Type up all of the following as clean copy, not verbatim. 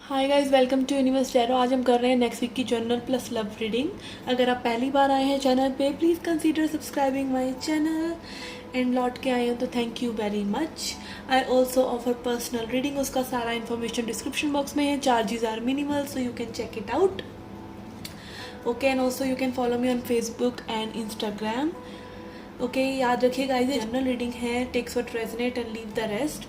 Hi guys, welcome to universe tarot. आज हम कर रहे हैं नेक्स्ट वीक की जर्नल प्लस लव रीडिंग। अगर आप पहली बार आए हैं चैनल पे, please consider subscribing my channel. And लौट के आए हो तो thank you very much. I also offer personal reading, उसका सारा इन्फॉर्मेशन डिस्क्रिप्शन बॉक्स में है। Charges are minimal, so you can check it out. Okay, and also you can follow me on Facebook and Instagram. Okay, याद रखिए guys, ये general reading है। Takes what resonate and leave the rest.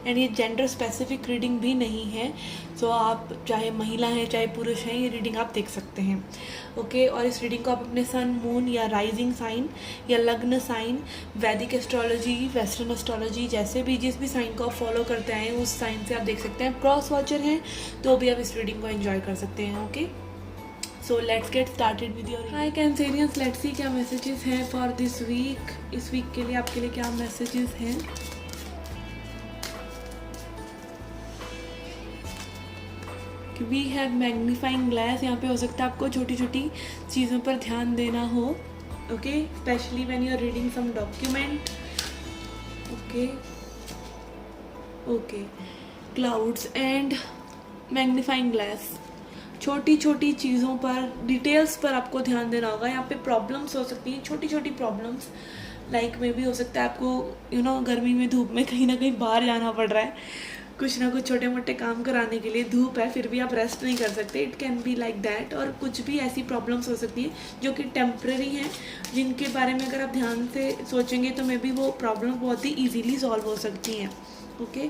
And ये gender specific reading भी नहीं है, सो आप चाहे महिला हैं चाहे पुरुष हैं, ये रीडिंग आप देख सकते हैं। ओके, और इस रीडिंग को आप अपने सन, मून या राइजिंग साइन या लग्न साइन, वैदिक एस्ट्रोलॉजी, वेस्टर्न एस्ट्रोलॉजी, जैसे भी जिस भी साइन को आप फॉलो करते हैं उस साइन से आप देख सकते हैं। क्रॉस वॉचर हैं तो भी आप इस रीडिंग को एंजॉय कर सकते हैं। Okay, so let's get started with your hi Cancerians. Let's see क्या मैसेजेस हैं फॉर दिस वीक। इस वीक के लिए आपके लिए क्या मैसेजेस हैं। We have magnifying glass. यहाँ पे हो सकता है आपको छोटी छोटी चीज़ों पर ध्यान देना हो। Okay, specially when you are reading some document. Okay okay, clouds and magnifying glass. छोटी छोटी चीज़ों पर, डिटेल्स पर आपको ध्यान देना होगा। यहाँ पे प्रॉब्लम्स हो सकती हैं, छोटी छोटी प्रॉब्लम्स। लाइक में भी हो सकता है आपको गर्मी में धूप में कहीं ना कहीं बाहर जाना पड़ रहा है, कुछ ना कुछ छोटे मोटे काम कराने के लिए। धूप है फिर भी आप रेस्ट नहीं कर सकते, it can be like that. और कुछ भी ऐसी प्रॉब्लम्स हो सकती हैं जो कि टेम्प्रेरी हैं, जिनके बारे में अगर आप ध्यान से सोचेंगे तो मे बी वो प्रॉब्लम बहुत ही ईजीली सॉल्व हो सकती हैं। Okay,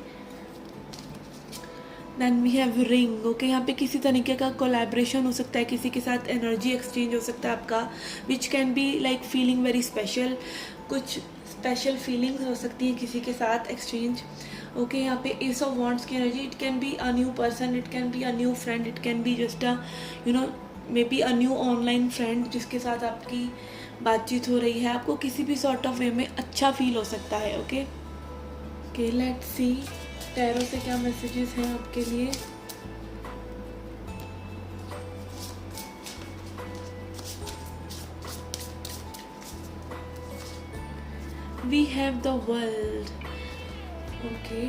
then we have ring. Okay, यहाँ पे किसी तरीके का कोलैबोरेशन हो सकता है, किसी के साथ एनर्जी एक्सचेंज हो सकता है आपका, which can be like feeling very special. कुछ स्पेशल फीलिंग्स हो सकती हैं किसी के साथ एक्सचेंज। ओके, यहाँ पे एस ऑफ वॉन्ड्स की energy. It can be a new person, it can be a new friend, it can be just may be a new online friend जिसके साथ आपकी बातचीत हो रही है। आपको किसी भी सॉर्ट ऑफ वे में अच्छा फील हो सकता है। Okay okay, let's see tarot से क्या मैसेजेस हैं आपके लिए। We have the world. Okay,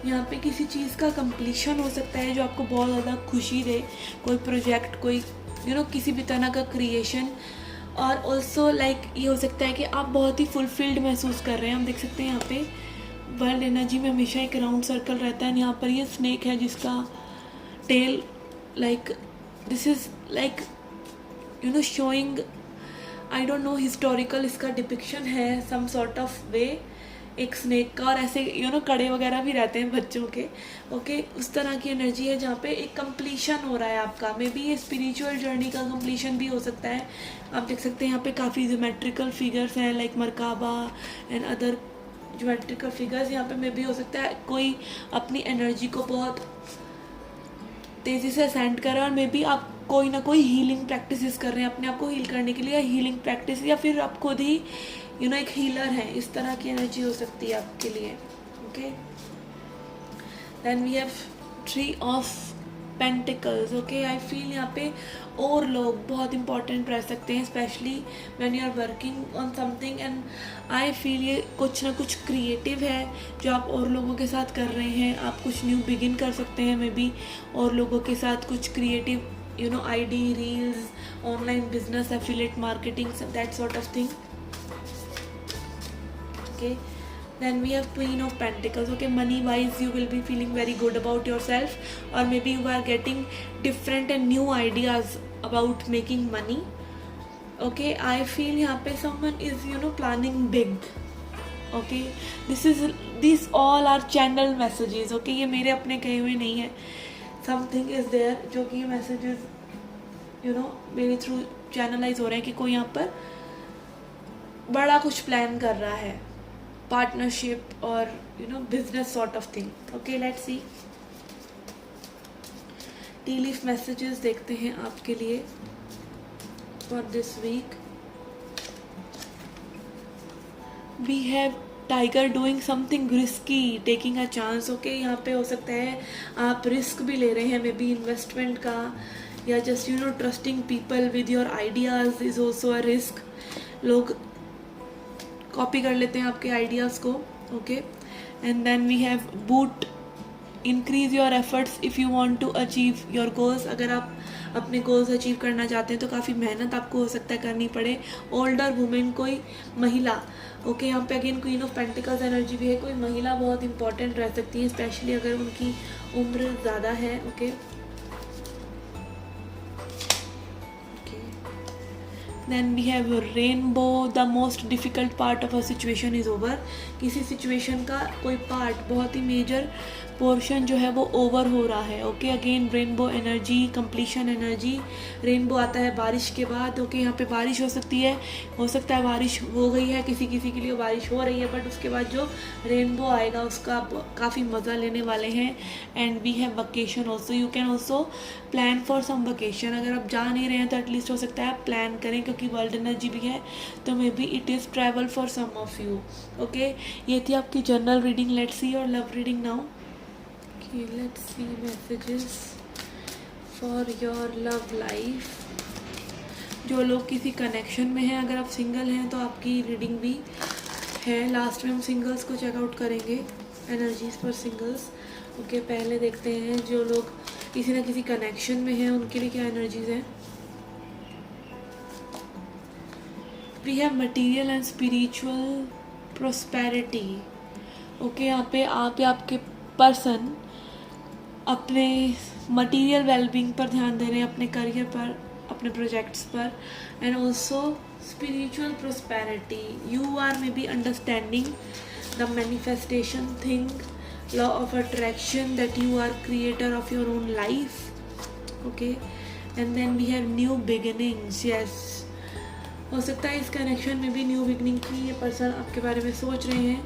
यहाँ पे किसी चीज़ का कंप्लीशन हो सकता है जो आपको बहुत ज़्यादा खुशी दे। कोई प्रोजेक्ट, कोई किसी भी तरह का क्रिएशन। और ऑल्सो लाइक ये हो सकता है कि आप बहुत ही फुलफिल्ड महसूस कर रहे हैं। हम देख सकते हैं यहाँ पे वर्ल्ड एनर्जी में हमेशा एक राउंड सर्कल रहता है। यहाँ पर ये स्नेक है जिसका tail like this is like showing, I don't know, historical इसका डिपिक्शन है सम सॉर्ट ऑफ वे, एक स्नेक का। और ऐसे कड़े वगैरह भी रहते हैं बच्चों के। ओके, उस तरह की एनर्जी है जहाँ पे एक कंप्लीशन हो रहा है आपका। मे बी ये स्पिरिचुअल जर्नी का कंप्लीशन भी हो सकता है। आप देख सकते हैं यहाँ पे काफ़ी ज्योमेट्रिकल फिगर्स हैं like Merkaba and other geometrical figures. यहाँ पे मे बी हो सकता है कोई अपनी एनर्जी को बहुत तेज़ी से असेंड कर रहा है, और मे बी आप कोई ना कोई हीलिंग प्रैक्टिसेस कर रहे हैं अपने आप को हील करने के लिए, हीलिंग प्रैक्टिस, या फिर आप खुद ही एक हीलर है। इस तरह की एनर्जी हो सकती है आपके लिए। Okay, then we have tree of pentacles. Okay, I feel यहाँ पे और लोग बहुत इंपॉर्टेंट रह सकते हैं, specially when you are working on something. And I feel ये कुछ ना कुछ क्रिएटिव है जो आप और लोगों के साथ कर रहे हैं। आप कुछ न्यू बिगिन कर सकते हैं मे बी और लोगों के साथ, कुछ creative ID, reels, online business, affiliate marketing, that sort of thing. Okay, then we have Queen of Pentacles. Okay, money wise you will be feeling very good about yourself, or maybe you are getting different and new ideas about making money. Okay, I feel यहाँ पे someone is planning big. Okay, these all are channel messages. Okay, ये मेरे अपने कहे हुए नहीं है, something is there जो कि messages मेरे थ्रू चैनलाइज हो रहे हैं कि कोई यहाँ पर बड़ा कुछ प्लान कर रहा है, पार्टनरशिप और business sort of thing. Okay, let's see tea leaf messages देखते हैं आपके लिए for this week. We have tiger doing something risky, taking a chance. Okay, यहाँ पे हो सकता है आप रिस्क भी ले रहे हैं, मे बी इन्वेस्टमेंट का, या just trusting people with your ideas is also a risk. लोग कॉपी कर लेते हैं आपके आइडियाज़ को। Okay, and then we have boot increase your efforts if you want to achieve your goals. अगर आप अपने गोल्स अचीव करना चाहते हैं तो काफ़ी मेहनत आपको हो सकता है करनी पड़े। ओल्डर वुमेन, कोई महिला, ओके, यहाँ पे again queen of pentacles energy भी है, कोई महिला बहुत इंपॉर्टेंट रह सकती है, स्पेशली अगर उनकी उम्र ज़्यादा है, okay. Then we have rainbow, the most difficult part of a situation is over। किसी सिचुएशन का कोई पार्ट, बहुत ही मेजर पोर्शन जो है वो ओवर हो रहा है, okay. Again rainbow energy, completion energy. Rainbow आता है बारिश के बाद, ओके। यहाँ पे बारिश हो सकती है, हो सकता है बारिश हो गई है, किसी किसी के लिए बारिश हो रही है, बट उसके बाद जो रेनबो आएगा उसका आप काफ़ी मज़ा लेने वाले हैं। And we have vacation also, you can also plan for some vacation. अगर आप जा नहीं रहे हैं तो एटलीस्ट हो सकता है आप प्लान करें, क्योंकि वर्ल्ड एनर्जी भी है, तो maybe it is travel for some of you, okay. ये थी आपकी general reading. Let's see your love reading now. Okay, let's see messages for your love life। जो लोग किसी कनेक्शन में हैं, अगर आप सिंगल हैं तो आपकी रीडिंग भी है। लास्ट में हम सिंगल्स को चेकआउट करेंगे, एनर्जीज फॉर सिंगल्स, ओके। पहले देखते हैं जो लोग किसी ना किसी कनेक्शन में हैं उनके लिए क्या एनर्जीज हैं। We have material and spiritual prosperity, okay. यहाँ पे आप या आपके पर्सन अपने मटेरियल वेलबींग पर ध्यान दे रहे हैं, अपने करियर पर, अपने प्रोजेक्ट्स पर, and also spiritual prosperity. You are maybe understanding the manifestation thing, law of attraction, that you are creator of your own life, okay. And then we have new beginnings, yes. हो सकता है इस connection में भी new beginning की ये person आपके बारे में सोच रहे हैं,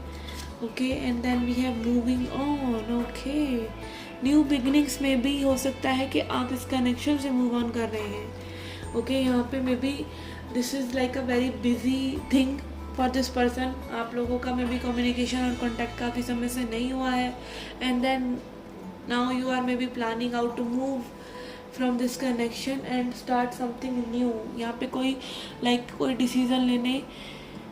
okay. And then we have moving on, okay. New beginnings में भी हो सकता है कि आप इस कनेक्शन से मूव ऑन कर रहे हैं, ओके। यहाँ पे maybe this is like a very busy thing for this person. आप लोगों का मे बी कम्युनिकेशन और कॉन्टैक्ट काफ़ी समय से नहीं हुआ है, and then now you are maybe planning out to move from this connection and start something new. यहाँ पे कोई कोई डिसीज़न लेने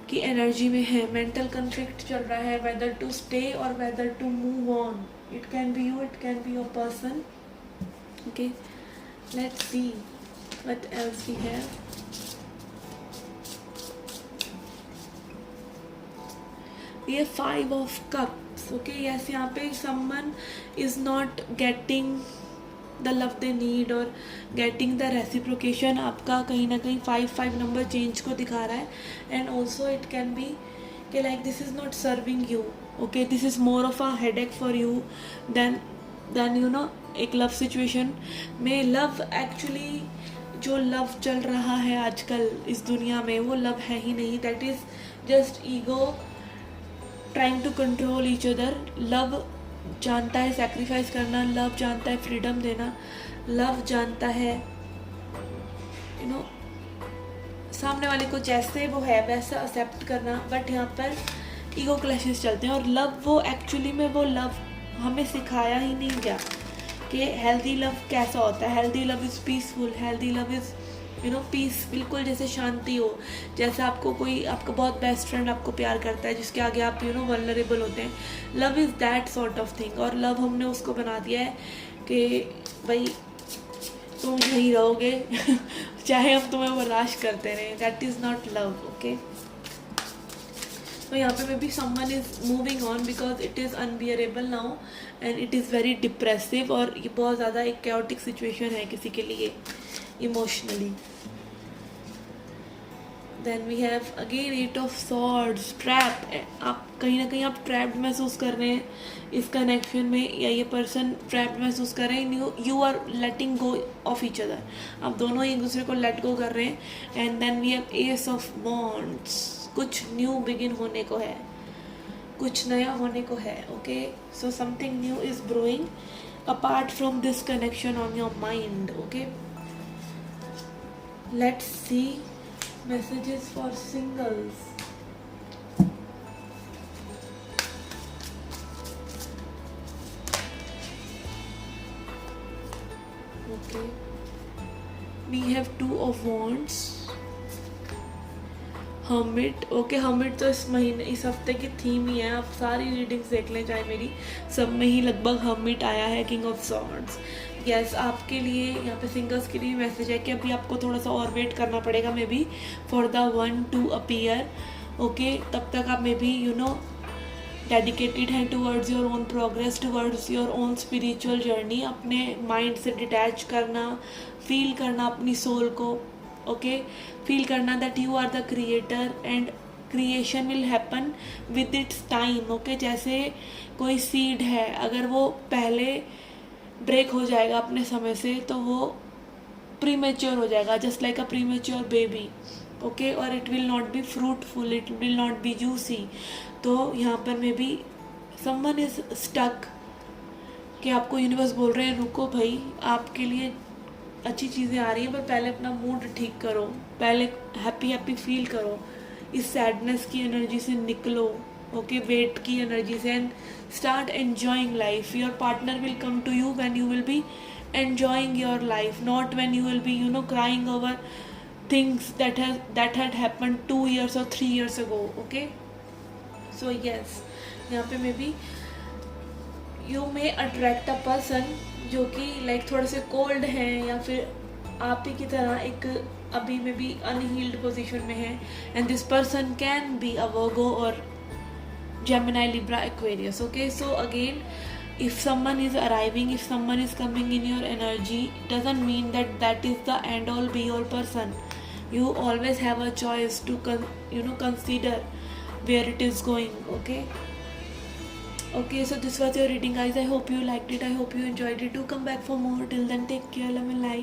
की एनर्जी में है। मेंटल कन्फ्लिक्ट चल रहा है, वेदर टू स्टे और whether to move on. It can be you, it can be your person, okay। Let's see what else we have। We have 5 of cups, okay। yes, यहाँ पे someone is not getting the love they need or getting the reciprocation। आपका कहीं ना कहीं 5 number change को दिखा रहा है, and also it can be कि like this is not serving you, okay। this is more of a headache for you than you know एक लव सिचुएशन में। लव एक्चुअली जो लव चल रहा है आजकल इस दुनिया में वो लव है ही नहीं, that is just ego trying to control each other. Love जानता है सेक्रीफाइस करना, लव जानता है फ्रीडम देना, लव जानता है यू नो सामने वाले को जैसे वो है वैसा एक्सेप्ट करना, बट यहाँ पर ईगो क्लैशेस चलते हैं। और लव वो एक्चुअली में वो लव हमें सिखाया ही नहीं गया कि हेल्दी लव कैसा होता है। Healthy love is peaceful, healthy love is piece, बिल्कुल जैसे शांति हो, जैसे आपको कोई आपका बहुत बेस्ट फ्रेंड आपको प्यार करता है जिसके आगे आप वल्नरेबल होते हैं। Love is that sort of thing. और लव हमने उसको बना दिया है कि भाई तुम यहीं रहोगे चाहे हम तुम्हें बर्दाश्त करते रहें। That is not love, okay. तो यहाँ पे maybe someone is moving on because it is unbearable now and it is very depressive. और ये बहुत ज़्यादा एक कैओटिक सिचुएशन है किसी के लिए emotionally. Then we have again 8 of swords, trap. आप कहीं ना कहीं आप ट्रैप्ड महसूस कर रहे हैं इस कनेक्शन में, या ये पर्सन ट्रैप्ड महसूस कर रहे हैं। You are letting go of each other, आप दोनों एक दूसरे को लेट गो कर रहे हैं। And then we have ace of wands, कुछ न्यू बिगिन होने को है, कुछ नया होने को है, okay. So something new is brewing apart from this connection on your mind, okay. Let's see messages for singles। Okay, we have 2 of wands, hermit, okay hermit तो इस महीने इस हफ्ते की थीम ही है, आप सारी रीडिंग्स देख लें चाहे मेरी, सब में ही लगभग हर्मिट आया है, किंग ऑफ सॉर्ड्स। यस, आपके लिए यहाँ पे सिंगर्स के लिए मैसेज है कि अभी आपको थोड़ा सा और वेट करना पड़ेगा maybe for the one to appear, okay. तब तक आप मे बी डेडिकेटेड हैं towards your own progress, towards your own spiritual journey, अपने माइंड से डिटैच करना, फील करना अपनी सोल को, ओके। फील करना that you are the creator and creation will happen with its time, okay. जैसे कोई सीड है, अगर वो पहले ब्रेक हो जाएगा अपने समय से तो वो प्रीमेच्योर हो जाएगा, just like a premature baby, okay. और it will not be fruitful, it will not be juicy. तो यहाँ पर maybe someone is stuck, कि आपको यूनिवर्स बोल रहे हैं रुको भाई, आपके लिए अच्छी चीज़ें आ रही हैं, पर पहले अपना मूड ठीक करो, पहले हैप्पी हैप्पी फील करो, इस सैडनेस की एनर्जी से निकलो, ओके, वेट की एनर्जी से, and start enjoying life. Your partner will come to you when you will be enjoying your life, not when you will be crying over things that had happened 2 years or 3 years ago, okay. So yes, यहाँ पे may be you may attract a person जो कि like थोड़े से cold हैं, या फिर आप ही की तरह एक अभी में भी अनहील्ड पोजीशन में है, and this person can be a Virgo और Gemini, Libra, Aquarius, okay. So again, if someone is arriving, if someone is coming in your energy, doesn't mean that that is the end all be all person. You always have a choice to consider where it is going, okay. Okay, so this was your reading, guys. I hope you liked it, I hope you enjoyed it. Do come back for more. Till then, take care, love and light.